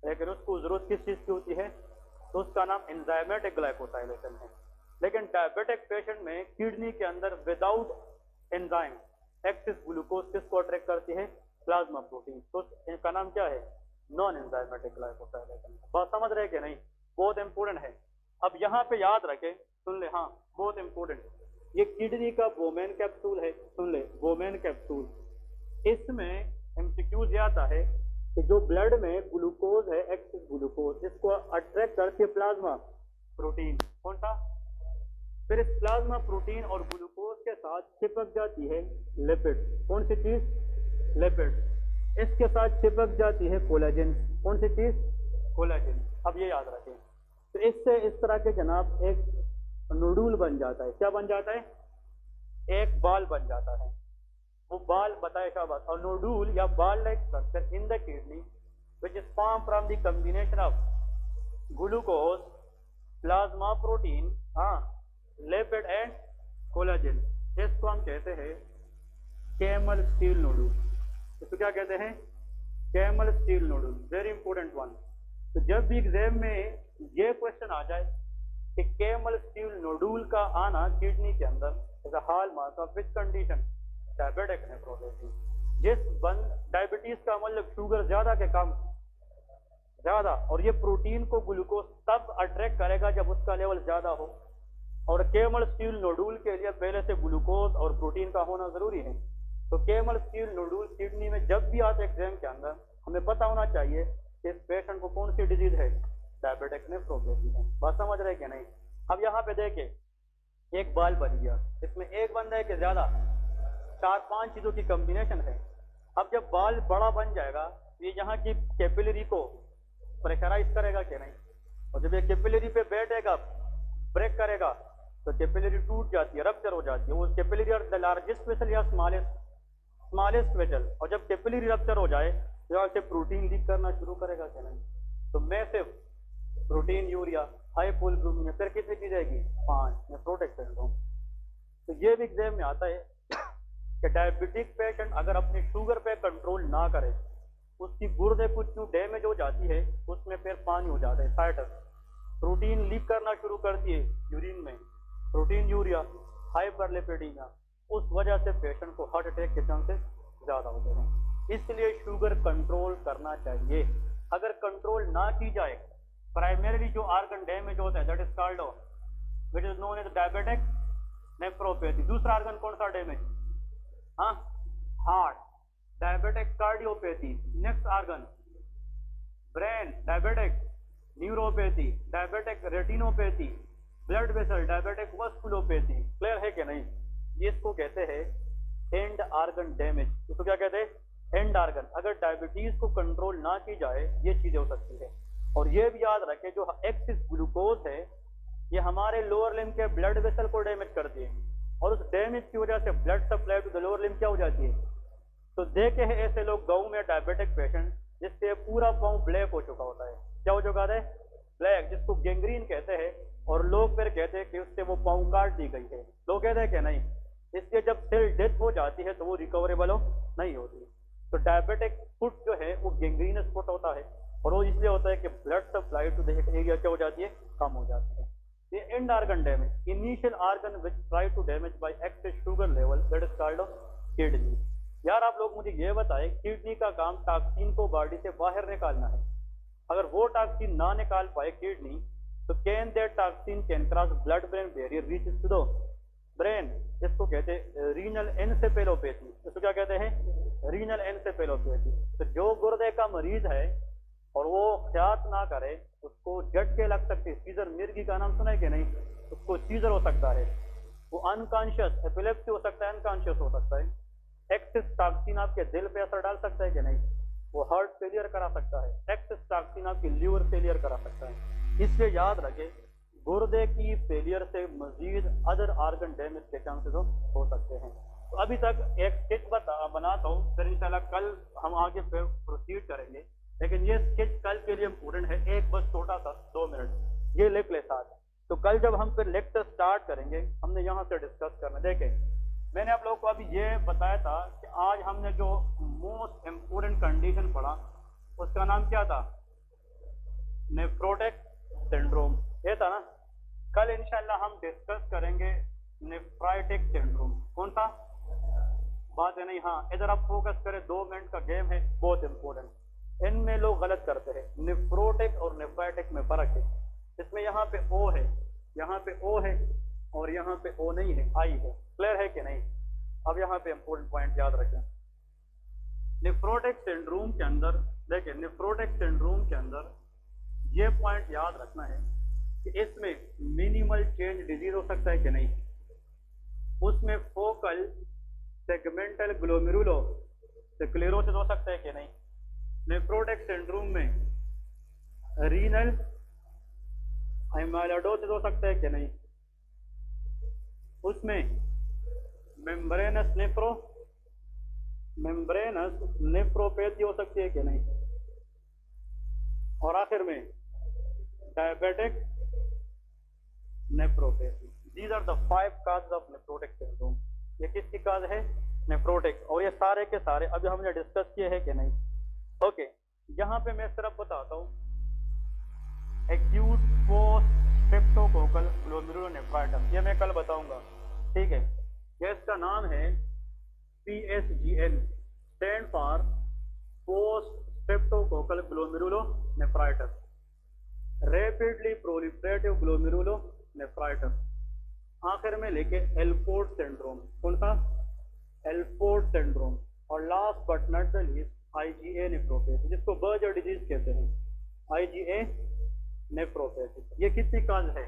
लेकिन उसको जरूरत किस चीज की होती है? तो उसका नाम एंजाइमेटिक ग्लाइकोसाइलेशन है। लेकिन डायबिटिक पेशेंट में किडनी के अंदर विदाउट एंजाइम एक्सेस ग्लूकोज किसको अट्रैक्ट करती है? Plasma protein. तो इनका नाम क्या है? Non enzymatic glycosylation. बात समझ रहे कि नहीं? बहुत इंपॉर्टेंट है। अब यहाँ पे याद रखें, सुन ले, हाँ बहुत इंपॉर्टेंट, ये किडनी का बोमेन कैप्सूल है, सुन ले, बोमेन कैप्सूल। इसमें एमसीक्यूज आता है कि जो ब्लड में ग्लूकोज है, एक्सेस ग्लूकोज, इसको अट्रैक्ट करती है प्लाज्मा प्रोटीन। कौन सा? फिर इस प्लाज्मा प्रोटीन और ग्लूकोज के साथ चिपक जाती है लिपिड। कौन सी चीज? लिपिड। इसके साथ चिपक जाती है कोलेजन। कौन सी चीज? कोलेजन। अब ये याद रखें। तो इससे इस तरह के जनाब एक नोडुल बन जाता है। क्या बन जाता है? एक बाल बन जाता है। वो बाल बताए शाबाश। और नोडुल या बाल like structure in the kidney which is form from the combination of glucose, plasma protein, lipid and collagen. इसको हम कहते हैं कैमल स्टील नोडुल। इसको क्या कहते हैं? Kimmelstiel nodule. Very important one. तो जब भी एग्जाम में ये क्वेश्चन आ जाए कि कैमल स्टील नोडुल का आना किडनी के अंदर is a hallmark of which condition? Diabetic nephropathy. जिस डायबिटीज का मतलब शुगर ज्यादा के कम, ज्यादा, और ये प्रोटीन को ग्लूकोज तब अट्रैक्ट करेगा जब उसका लेवल ज्यादा हो। और कैमल स्टील नोडुल के लिए पहले से ग्लूकोज और प्रोटीन का होना जरूरी है। तो कैमल स्टील नोडुल किडनी में जब भी आते एग्जाम के अंदर हमें पता होना चाहिए कि इस पेशेंट को कौन सी डिजीज है? डायबिटिक नेफ्रोपैथी है। बात समझ रहे कि नहीं? अब यहाँ पे देखे, एक बाल बन गया, इसमें एक बंदा है कि ज्यादा? 4-5 चीजों की कॉम्बिनेशन है। अब जब बाल बड़ा बन जाएगा ये यहाँ की कैपिलरी को प्रेशराइज करेगा कि नहीं? और जब ये कैपिलरी पे बैठेगा, ब्रेक करेगा, तो कैपिलरी टूट जाती है, रप्चर हो जाती है। वो capillary are the largest vessel या स्मॉलेस्ट वेसल। और जब कैपिलरी रप्चर हो जाए तो यहाँ से प्रोटीन लीक करना शुरू करेगा कि नहीं? तो मैसिव प्रोटीन यूरिया, हाई फुलग्लूमिन, फिर कितनी चीज आएगी? 5 नेफ्रोटिक सिंड्रोम। तो ये भी एग्जाम में आता है कि डायबिटिक पेशेंट अगर अपनी शुगर पे कंट्रोल ना करे, उसकी गुर्दे कुछ यूं डैमेज हो जाती है, उसमें फिर पानी हो जाता है, साइटस, प्रोटीन लीक करना शुरू करती है यूरिन में, प्रोटीन यूरिया, हाइपरलिपिडीमिया। उस वजह से पेशेंट को हार्ट अटैक के चांसेस ज्यादा होते हैं। इसलिए शुगर कंट्रोल करना चाहिए। अगर कंट्रोल ना की जाए, प्राइमरीली जो आर्गन डैमेज होता है that is called which is known as diabetic nephropathy. दूसरा आर्गन कौन सा damage? Heart, diabetic cardiopathy. Next organ brain, diabetic neuropathy, diabetic retinopathy, blood vessel, diabetic vasculopathy. Clear है कि नहीं? ये इसको कहते हैं एंड आर्गन डैमेज। इसको क्या कहते हैं? End organ. अगर डायबिटीज को कंट्रोल ना की जाए ये चीजें हो सकती है। और ये भी याद रखें, जो एक्सेस ग्लूकोज है ये हमारे लोअर लिम्ब के ब्लड वेसल को डैमेज करती है, और उस डैमेज की वजह से blood supply to the lower limb क्या हो जाती है? तो देखे हैं ऐसे लोग गाँव में डायबिटिक पेशेंट जिससे पूरा पाँव ब्लैक हो चुका होता है। क्या हो चुका है? ब्लैक, जिसको गैंग्रीन कहते हैं। और लोग फिर कहते हैं कि उससे वो पाँव काट दी गई है। लोग कहते हैं कि नहीं, इसलिए जब सेल डेथ हो जाती है तो वो रिकवरेबल नहीं होती। तो डायबिटिक फुट जो है वो गैंग्रीनस फुट होता है, और वो इसलिए होता है कि blood supply to the area क्या हो जाती है? कम हो जाती है। ये end organ damage, initial organ which try to damage by excess sugar level, that is called kidney. यार आप लोग मुझे ये बताएं, किडनी का काम टॉक्सिन को बॉडी से बाहर निकालना है। अगर वो टॉक्सिन ना निकाल पाए किडनी, तो can that toxin can cross blood brain barrier reaches to the brain. इसको कहते हैं रीनल एनसेफेलोपैथी। इसको क्या कहते हैं? Renal encephalopathy. तो जो गुर्दे का मरीज है और वो ख्यात ना करे, उसको झटके लग सकते हैं। सीजर, मिर्गी का नाम सुना है कि नहीं? उसको सीजर हो सकता है, वो अनकॉन्शियस, एपिलेप्सी हो सकता है, अनकॉन्शियस हो सकता है। एक्सेस टॉक्सिन आपके दिल पे असर डाल सकता है कि नहीं? वो हार्ट फेलियर करा सकता है। एक्सेस टॉक्सिन आपकी लीवर फेलियर करा सकता है। इसलिए याद रखें, गुर्दे की फेलियर से मजीद अदर आर्गन डैमेज के चांसेस हो सकते हैं। तो अभी तक एक स्केच बनाता हूँ, फिर इंशाल्लाह कल हम आगे फिर प्रोसीड करेंगे। लेकिन ये स्केच कल के लिए इम्पोर्टेंट है, एक बस छोटा सा 2 मिनट ये लिख ले साथ। तो कल जब हम फिर लेक्चर स्टार्ट करेंगे हमने यहाँ से डिस्कस करना। देखें, मैंने आप लोगों को अभी ये बताया था कि आज हमने जो मोस्ट इम्पोर्टेंट कंडीशन पढ़ा उसका नाम क्या था? नेफ्रोटिक सिंड्रोम, ये था ना। कल इंशाल्लाह हम डिस्कस करेंगे नेफ्राइटिक सिंड्रोम। कौन सा बात है नहीं, हाँ इधर आप फोकस करें, 2 मिनट का गेम है, बहुत इंपॉर्टेंट। इनमें लोग गलत करते हैं, नेफ्रोटिक और नेफ्राइटिक में फर्क है। इसमें यहाँ पे ओ है, यहाँ पे ओ है, और यहाँ पे ओ नहीं है, आई है। क्लियर है कि नहीं? अब यहाँ पे इंपॉर्टेंट पॉइंट याद रखें। नेफ्रोटिक सिंड्रोम के अंदर देखिए, नेफ्रोटिक सिंड्रोम के अंदर ये पॉइंट याद रखना है कि इसमें मिनिमल चेंज डिजीज हो सकता है कि नहीं, उसमें फोकल सेगमेंटल ग्लोमेरुलो स्क्लेरोसिस हो सकता है कि नहीं, नेफ्रोटिक सिंड्रोम में रीनल एमाइलोइडोसिस हो सकता है कि नहीं, उसमें मेम्ब्रेनस नेफ्रोपैथी हो सकती है कि नहीं, और आखिर में diabetic nephropathy. These are the 5 causes of nephrotic syndrome. ये किसकी काज है? नेफ्रोटिक। और ये सारे के सारे अभी हमने डिस्कस किए हैं कि नहीं? ओके, यहाँ पे मैं सिर्फ बताता हूँ एक्यूट पोस्ट स्ट्रेप्टोकोकल ग्लोमेरुलोनेफ्राइटिस, ये मैं कल बताऊंगा, ठीक है। ये इसका नाम है PSGN, stand for post streptococcal glomerulonephritis, rapidly proliferative glomerulonephritis. आखिर में लेके एल्फोर्ड सिंड्रोम। कौन सा? एल्फोर्ड सिंड्रोम। और last but not the least IgA nephropathy, जिसको बर्जर डिजीज कहते हैं, IgA नेफ्रोपैथी। ये कितनी काज है?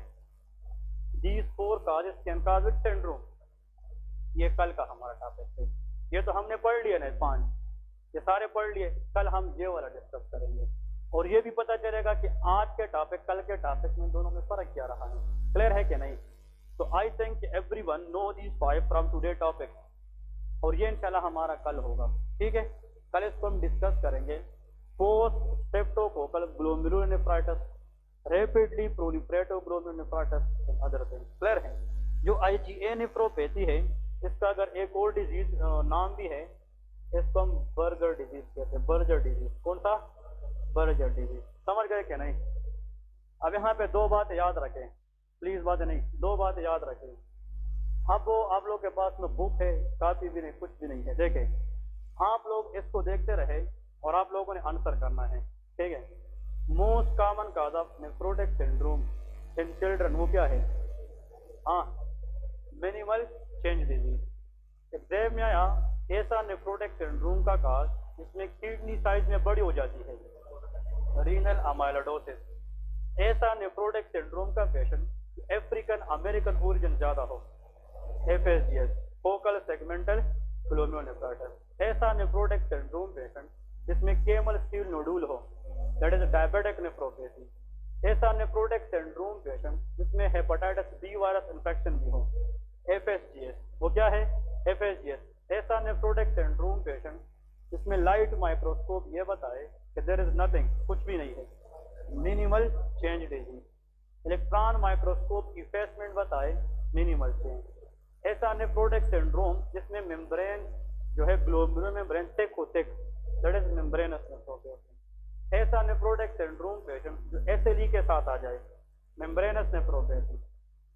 These 4 causes can cause with syndrome। ये कल का हमारा टॉपिक है। ये तो हमने पढ़ लिया ना 5, ये सारे पढ़ लिए। कल हम ये वाला डिस्कस करेंगे, और ये भी पता चलेगा कि आज के टॉपिक कल के टॉपिक में दोनों में फर्क क्या रहा है। क्लियर है कि नहीं? तो I think everyone know these 5 from today topic, और ये इंशाल्लाह हमारा कल होगा, ठीक है। कल इसको हम डिस्कस करेंगे, post streptococcal glomerulonephritis, rapidly proliferative glomerulonephritis and other things. Clear है? जो IgA नेफ्रोपैथी है, इसका अगर एक और डिजीज नाम भी है, इसको हम बर्गर डिजीज कहते हैं, बर्जर डिजीज। कौन सा? Berger disease. समझ गए क्या नहीं? अब यहाँ पे 2 बातें याद रखें प्लीज, बातें नहीं, 2 बातें याद रखें। अब वो आप लोग के पास में बुक है, कापी भी नहीं, कुछ भी नहीं है, देखें आप लोग इसको देखते रहे और आप लोगों ने आंसर करना है, ठीक है। Most common cause of nephrotic syndrome in children वो क्या है? हाँ, मिनिमल चेंज डिजीज। एग्जाम में आया ऐसा नेफ्रोटिक सिंड्रोम का काज जिसमें किडनी साइज में बड़ी हो जाती है, रीनल अमाइलोइडोसिस। ऐसा नेफ्रोटिक सिंड्रोम का पेशेंट अफ्रीकन अमेरिकन ओरिजिन ज्यादा हो, FSGS, फोकल सेगमेंटल ग्लोमेरुलोनेफ्राइटिस। ऐसा नेफ्रोटिक सिंड्रोम पेशेंट जिसमें केमल स्टील नोडुल हो, दैट इज डायबिटिक नेफ्रोपैथी। ऐसा नेफ्रोटिक सिंड्रोम पेशेंट जिसमें हेपेटाइटिस B वायरस इंफेक्शन भी हो, FSGS। वो क्या है? FSGS। ऐसा नेफ्रोटिक सिंड्रोम पेशेंट जिसमें लाइट माइक्रोस्कोप ये बताए कि देयर इज नथिंग, कुछ भी नहीं है, minimal change disease. Electron microscope effacement बताए, मिनिमल चेंज। ऐसा नेफ्रोटिक सिंड्रोम जिसमें मेम्ब्रेन जो है ग्लोमेरुलर मेम्ब्रेन थिक हो, thick, that is membranous nephropathy. ऐसा नेफ्रोटिक सिंड्रोम पेशेंट जो SLE के साथ आ जाए, मेम्ब्रेनस नेफ्रोपैथी।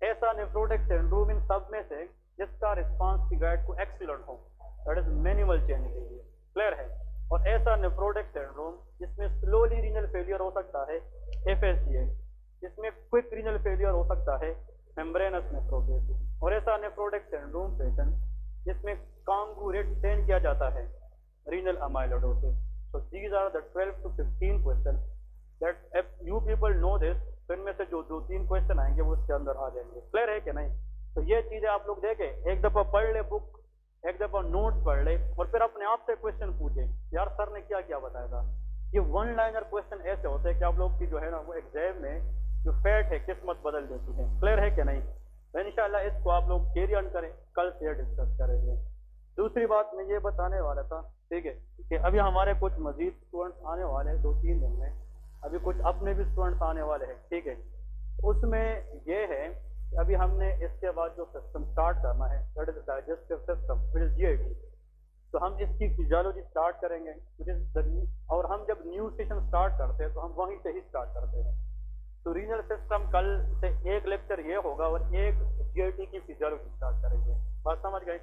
ऐसा नेफ्रोटिक सिंड्रोम इन सब में से जिसका रिस्पांस पीरियड को एक्सीलेंट हो, that is minimal change disease. Clear है? और ऐसा नेफ्रोटिक सिंड्रोम जिसमें स्लोली रीनल फेलियर हो सकता है, FSGS। जिसमें क्विक रीनल फेलियर हो सकता है, मेम्ब्रेनस नेफ्रोपैथी। और ऐसा नेफ्रोटिक सिंड्रोम पेशेंट जिसमें कांगूरेट स्टेन किया जाता है, renal amyloidosis. So these are the 12 to 15 question that if you people know this, तो इनमें से जो 2-3 क्वेश्चन आएंगे वो उसके अंदर आ जाएंगे। क्लियर है कि नहीं? तो ये चीजें आप लोग देखें, एक दफा पढ़ ले बुक, एक दफा नोट्स पढ़ ले, और फिर अपने आप से क्वेश्चन पूछे, यार सर ने क्या क्या बताया था। ये 1 लाइनर क्वेश्चन ऐसे होते हैं कि आप लोग की जो है ना वो एग्जाम में जो फैट है किस्मत बदल देती है। क्लियर है कि नहीं? तो इंशाल्लाह इसको आप लोग कैरी ऑन करें, कल से डिस्कस करेंगे। दूसरी बात मैं ये बताने वाला था, ठीक है, कि अभी हमारे कुछ मजीद स्टूडेंट्स आने वाले हैं 2-3 दिन में, अभी कुछ अपने भी स्टूडेंट्स आने वाले हैं, ठीक है। उसमें ये है कि अभी हमने इसके बाद जो सिस्टम स्टार्ट करना है, that is digestive system, which is GIT। तो हम इसकी फिजियोलॉजी स्टार्ट करेंगे, और हम जब न्यू सेशन स्टार्ट करते हैं तो हम वहीं से ही स्टार्ट करते हैं। तो रीजनल सिस्टम कल से एक लेक्चर ये होगा और एक जीआईटी की फिजियोलॉजी स्टार्ट करेंगे। बात समझ गए?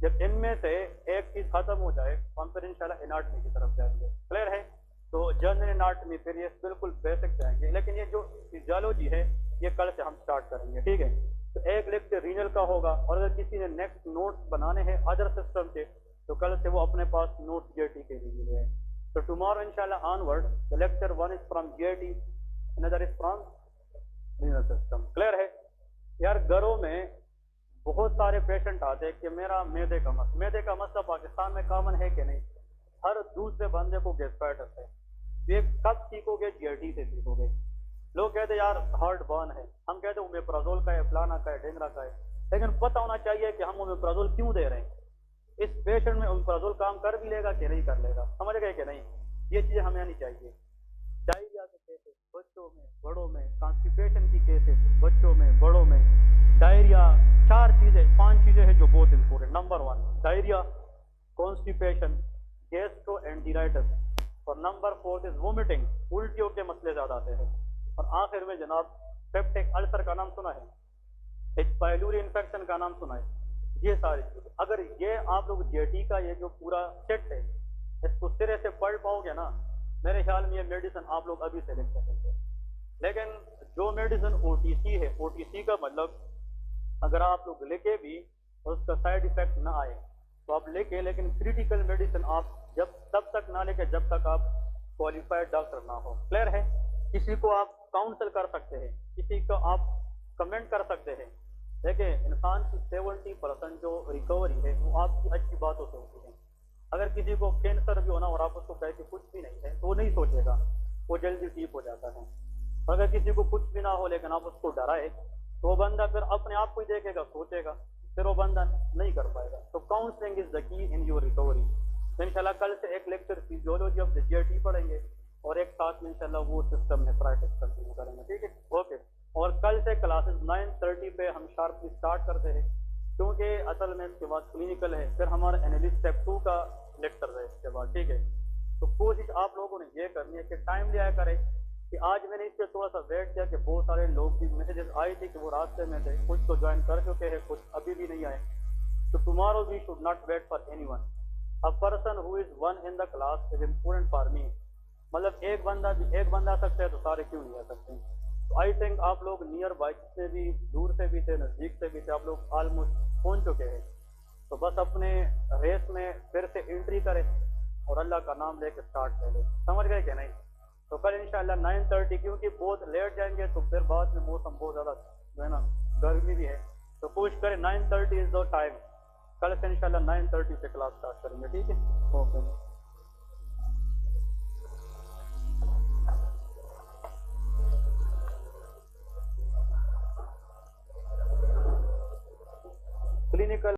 जब इनमें से एक चीज खत्म हो जाए तो हम फिर इंशाल्लाह एनाटॉमी की तरफ जाएंगे। क्लियर है? तो जनरल एनाटॉमी फिर ये बिल्कुल बेसिक जाएंगे, लेकिन ये जो फिजियोलॉजी है ये कल से हम स्टार्ट करेंगे। ठीक है? तो एक लेक्चर रीजनल का होगा, और अगर किसी ने नेक्स्ट नोट्स बनाने हैं अदर सिस्टम के तो कल से वो अपने पास नोट्स जीआईटी के लिए है। तो टुमारो इंशाल्लाह onward the lecture 1 is from GIT, another is from regional system. Clear है? यार घरों में बहुत सारे पेशेंट आते हैं कि मेरा मैदे का मसला पाकिस्तान में कॉमन है कि नहीं? हर दूसरे बंदे को गैस्ट्राइटिस है। ये कब सीखोगे? जीआईटी से सीखोगे। लोग कहते यार हार्ट बर्न है, हम कहते ओमेप्राजोल का है, फलाना का है, ढेंगरा का है, लेकिन पता होना चाहिए कि हम ओमेप्राजोल क्यों दे रहे हैं। इस पेशेंट में ओमेप्राजोल काम कर भी लेगा कि नहीं कर लेगा, समझ गए कि नहीं? ये चीजें हमें आनी चाहिए। डायरिया के केसेस बच्चों में बड़ों में, कॉन्स्टिपेशन की केसेस बच्चों में बड़ों में, डायरिया, 5 चीजें हैं जो बहुत important. Number 1 diarrhoea, constipation, gastroenteritis, और नंबर 4 इज वोमिटिंग, उल्टियों के मसले ज्यादा आते हैं। और आखिर में जनाब पेप्टिक अल्सर का नाम सुना है, एच पाइलोरी इन्फेक्शन का नाम सुना है। ये सारी चीजें अगर ये आप लोग जीआईटी का ये जो पूरा सेट है इसको सिरे से पढ़ पाओगे ना, मेरे ख्याल में ये मेडिसिन आप लोग अभी से लिख सकेंगे। लेकिन जो मेडिसिन ओटीसी है, ओटीसी का मतलब अगर आप लोग लिखे भी और उसका साइड इफेक्ट ना आए तो आप लिखे, लेकिन क्रिटिकल मेडिसिन आप जब तब तक ना लेके जब तक आप क्वालिफाइड डॉक्टर ना हो। क्लियर है? किसी को आप काउंसल कर सकते हैं, किसी को आप कमेंट कर सकते हैं। देखिए इंसान की 70% जो रिकवरी है वो आपकी अच्छी बातों से होती है। अगर किसी को कैंसर भी होना और आप उसको कहे कि कुछ भी नहीं है तो वो नहीं सोचेगा, वो जल्दी ठीक हो जाता है। अगर किसी को कुछ भी ना हो लेकिन आप उसको डराए तो वो बंदा फिर अपने आप को ही देखेगा, सोचेगा, फिर वो बंदा नहीं कर पाएगा। तो counselling is the key in your recovery. तो इंशाल्लाह कल से एक lecture physiology of the GIT पढ़ेंगे और एक साथ में इंशाल्लाह वो सिस्टम में प्रैक्टिस कंटिन्यू करेंगे। ठीक है? ओके। और कल से क्लासेस 9:30 पे हम शार्पली स्टार्ट करते हैं, क्योंकि असल में इसके बाद क्लिनिकल है, फिर हमारा एनालिस्ट स्टेप 2 का लेक्चर है इसके बाद। ठीक है? तो कोशिश आप लोगों ने ये करनी है कि टाइम लिया करें कि आज मैंने इससे थोड़ा सा वेट किया कि बहुत सारे लोग की मैसेजेस आई थी कि वो रास्ते में थे, कुछ तो ज्वाइन कर चुके हैं, कुछ अभी भी नहीं आए। तो tomorrow we should not wait for anyone. A person who is one in the class is important for me. मतलब एक बंदा आ सकता है तो सारे क्यों नहीं आ सकते? तो आई थिंक आप लोग नियर बाई से भी, दूर से भी थे, नजदीक से भी थे, आप लोग ऑलमोस्ट पहुंच चुके हैं। तो बस अपने रेस में फिर से एंट्री करें और अल्लाह का नाम लेके स्टार्ट करें। समझ गए कि नहीं? तो कल इंशाल्लाह 9:30, क्योंकि बहुत लेट जाएंगे तो फिर बाद में मौसम बहुत ज़्यादा जो है ना गर्मी भी है, तो कोशिश करें 9:30 इज द टाइम। कल से इंशाल्लाह 9:30 से क्लास स्टार्ट करेंगे। ठीक है? ओके। क्लिनिकल